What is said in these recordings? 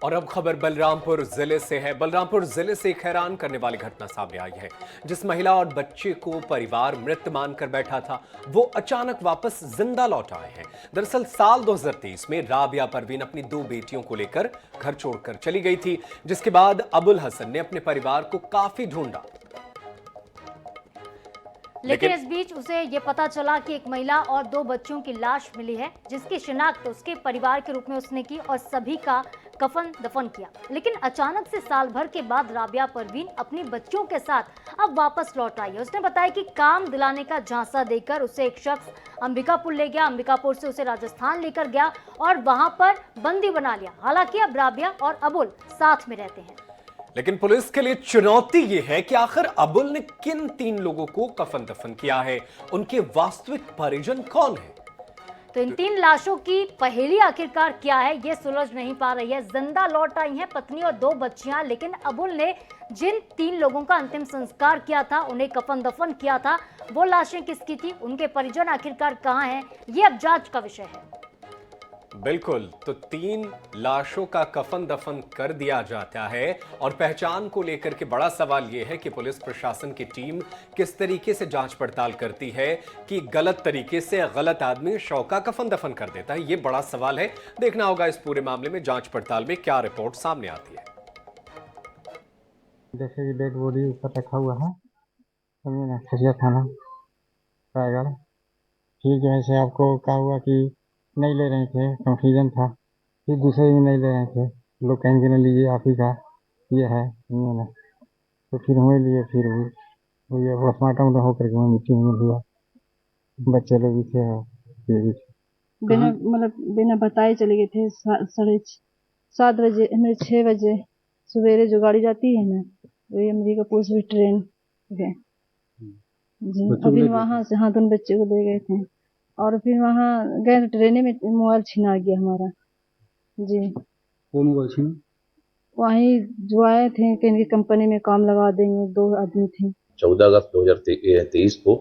और अब खबर बलरामपुर जिले से है। बलरामपुर जिले से एक हैरान करने वाली घटना सामने आई है। जिस महिला और बच्चे को परिवार मृत मानकर बैठा था, वो अचानक वापस जिंदा लौट आए हैं। दरअसल साल 2023 में राबिया परवीन अपनी 2 बेटियों को लेकर घर छोड़कर चली गई थी, जिसके बाद अबुल हसन ने अपने परिवार को काफी ढूंढा, लेकिन इस बीच उसे ये पता चला कि एक महिला और 2 बच्चों की लाश मिली है, जिसकी शिनाख्त उसके परिवार के रूप में उसने की और सभी का कफन दफन किया। लेकिन अचानक से साल भर के बाद राबिया परवीन अपनी बच्चों के साथ अब वापस लौट आई है। उसने बताया कि काम दिलाने का झांसा देकर उसे एक शख्स अंबिकापुर ले गया, अंबिकापुर से उसे राजस्थान लेकर गया और वहां पर बंदी बना लिया। हालांकि अब राबिया और अबुल साथ में रहते हैं। लेकिन पुलिस के लिए चुनौती यह है कि आखिर अबुल ने किन 3 लोगों को कफन दफन किया है, उनके वास्तविक परिजन कौन है। तो इन 3 लाशों की पहेली आखिरकार क्या है, ये सुलझ नहीं पा रही है। जिंदा लौट आई हैं पत्नी और 2 बच्चियां, लेकिन अबुल ने जिन 3 लोगों का अंतिम संस्कार किया था, उन्हें कफन दफन किया था, वो लाशें किसकी थी, उनके परिजन आखिरकार कहां हैं, ये अब जांच का विषय है। बिल्कुल, तो 3 लाशों का कफन दफन कर दिया जाता है और पहचान को लेकर के बड़ा सवाल यह है कि पुलिस प्रशासन की टीम किस तरीके से जांच पड़ताल करती है कि गलत तरीके से गलत आदमी शव का कफन दफन कर देता है। यह बड़ा सवाल है। देखना होगा इस पूरे मामले में जांच पड़ताल में क्या रिपोर्ट सामने आती है। जैसे कि डेड बॉडी ऊपर रखा हुआ है, खसिया थाना रायगढ़। फिर जो है से आपको क्या हुआ कि नहीं ले रहे थे, कंफ्यूजन था। फिर दूसरे भी नहीं ले रहे थे, लोग कहेंगे ना लीजिए आप ही का ये है, नहीं तो फिर हुए लिए, फिर हुई पोस्टमार्टम होकर के वहाँ मिट्टी में हुआ। बच्चे लोग भी थे और ये भी थे। बिना बताए चले गए थे। 7:30 बजे, मेरे 6 बजे सवेरे जो गाड़ी जाती है ना, वही अमेरिकापुर से ट्रेन है जी। अभी वहाँ से हाँ, दोनों बच्चे को ले गए थे और फिर वहाँ गए तो ट्रेन में मोबाइल छिना गया हमारा जी। कौन मोबाइल छीना? वहीं जो आए थे कि इनकी कंपनी में काम लगा देंगे, 2 आदमी थे। 14 अगस्त 2023 को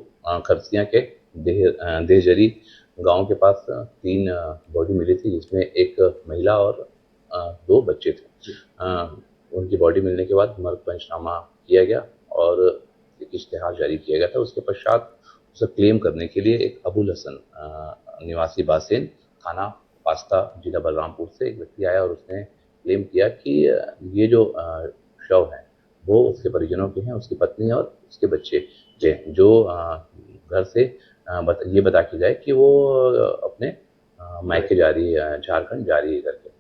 खरसिया के देहजरी गांव के पास 3 बॉडी मिली थी, जिसमें एक महिला और 2 बच्चे थे। उनकी बॉडी मिलने के बाद मर्ग पंचनामा किया गया और एक इश्तेहार जारी किया गया था। उसके पश्चात उसे क्लेम करने के लिए एक अबुल हसन निवासी बासेन, थाना पास्ता, जिला बलरामपुर से एक व्यक्ति आया और उसने क्लेम किया कि ये जो शव है वो उसके परिजनों के हैं, उसकी पत्नी और उसके बच्चे जो घर से ये बता के जाए कि वो अपने मायके जा रही है, झारखंड जा रही है करके।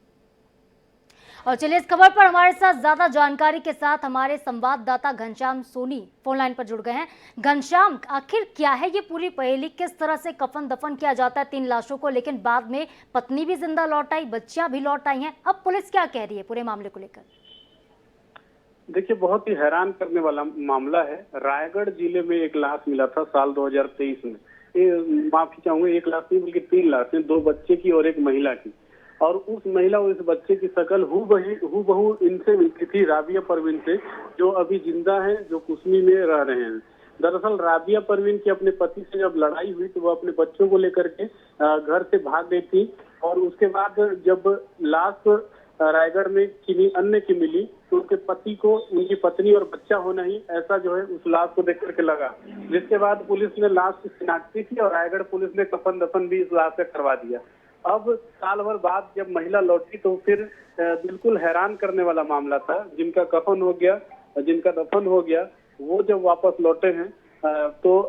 और चलिए इस खबर पर हमारे साथ ज्यादा जानकारी के साथ हमारे संवाददाता घनश्याम सोनी फोन लाइन पर जुड़ गए हैं। घनश्याम, आखिर क्या है ये पूरी पहेली, किस तरह से कफन दफन किया जाता है 3 लाशों को, लेकिन बाद में पत्नी भी जिंदा लौट आई, बच्चियां भी लौट आई हैं, अब पुलिस क्या कह रही है पूरे मामले को लेकर? देखिए, बहुत ही हैरान करने वाला मामला है। रायगढ़ जिले में एक लाश मिला था साल 2023 में। माफी चाहूंगा, एक लाश नहीं बल्कि 3 लाशें, 2 बच्चे की और एक महिला की। और उस महिला और इस बच्चे की शक्ल हूबहू इनसे मिलती थी, राबिया परवीन से, जो अभी जिंदा हैं, जो कुसमी में रह रहे हैं। दरअसल राबिया परवीन की अपने पति से जब लड़ाई हुई तो वो अपने बच्चों को लेकर के घर से भाग गई थी और उसके बाद जब लाश रायगढ़ में किन्हीं अन्य की मिली तो उनके पति को उनकी पत्नी और बच्चा होना ही ऐसा जो है उस लाश को देख करके लगा, जिसके बाद पुलिस ने लाश की शिनाख्ती की और रायगढ़ पुलिस ने कफन दफन भी इस लाश से करवा दिया। अब साल भर बाद जब महिला लौटी तो फिर बिल्कुल हैरान करने वाला मामला था। जिनका कफन हो गया, जिनका दफन हो गया, वो जब वापस लौटे हैं तो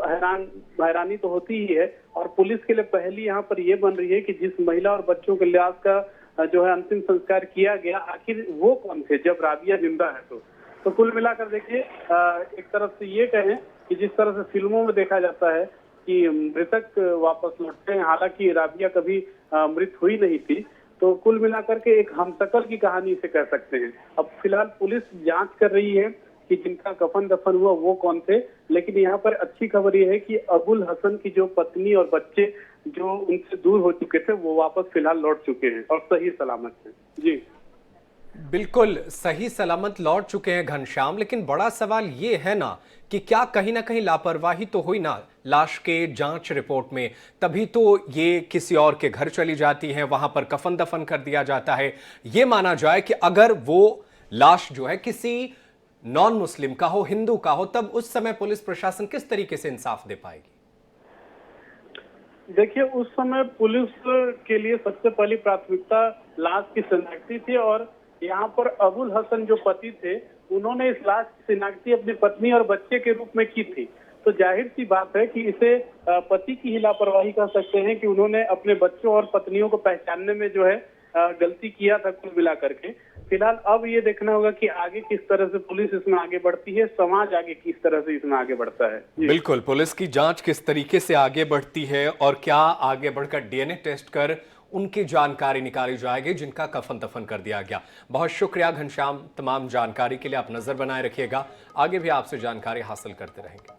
हैरानी तो होती ही है। और पुलिस के लिए पहली यहाँ पर ये बन रही है कि जिस महिला और बच्चों के लाश का जो है अंतिम संस्कार किया गया, आखिर वो कौन थे जब राबिया जिंदा है। तो कुल मिलाकर देखिए, एक तरफ से ये कहें कि जिस तरह से फिल्मों में देखा जाता है कि मृतक वापस लौटते हैं, हालांकि राबिया कभी मृत हुई नहीं थी, तो कुल मिलाकर के एक हमशक्ल की कहानी से कह सकते हैं। अब फिलहाल पुलिस जांच कर रही है कि जिनका कफन दफन हुआ वो कौन थे, लेकिन यहाँ पर अच्छी खबर ये है कि अबुल हसन की जो पत्नी और बच्चे जो उनसे दूर हो चुके थे वो वापस फिलहाल लौट चुके हैं और सही सलामत हैं। जी बिल्कुल सही सलामत लौट चुके हैं घनश्याम, लेकिन बड़ा सवाल ये है ना कि क्या कहीं ना कहीं लापरवाही तो हुई ना लाश के जांच रिपोर्ट में, तभी तो ये किसी और के घर चली जाती है, वहां पर कफन दफन कर दिया जाता है। ये माना जाए कि अगर वो लाश जो है किसी नॉन मुस्लिम का हो, हिंदू का हो, तब उस समय पुलिस प्रशासन किस तरीके से इंसाफ दे पाएगी? देखिए, उस समय पुलिस के लिए सबसे पहली प्राथमिकता लाश की शिनाख्ती थी और यहाँ पर अबुल हसन जो पति थे, उन्होंने इस लाश की शिनाख्ती अपनी पत्नी और बच्चे के रूप में की थी। तो जाहिर सी बात है कि इसे पति की ही लापरवाही कह सकते हैं कि उन्होंने अपने बच्चों और पत्नियों को पहचानने में जो है गलती किया था कुल मिला करके। फिलहाल अब ये देखना होगा कि आगे किस तरह से पुलिस इसमें आगे बढ़ती है, समाज आगे किस तरह से इसमें आगे बढ़ता है। बिल्कुल, पुलिस की जांच किस तरीके से आगे बढ़ती है और क्या आगे बढ़कर डीएनए टेस्ट कर उनकी जानकारी निकाली जाएगी जिनका कफन दफन कर दिया गया। बहुत शुक्रिया घनश्याम, तमाम जानकारी के लिए आप नजर बनाए रखिएगा, आगे भी आपसे जानकारी हासिल करते रहेंगे।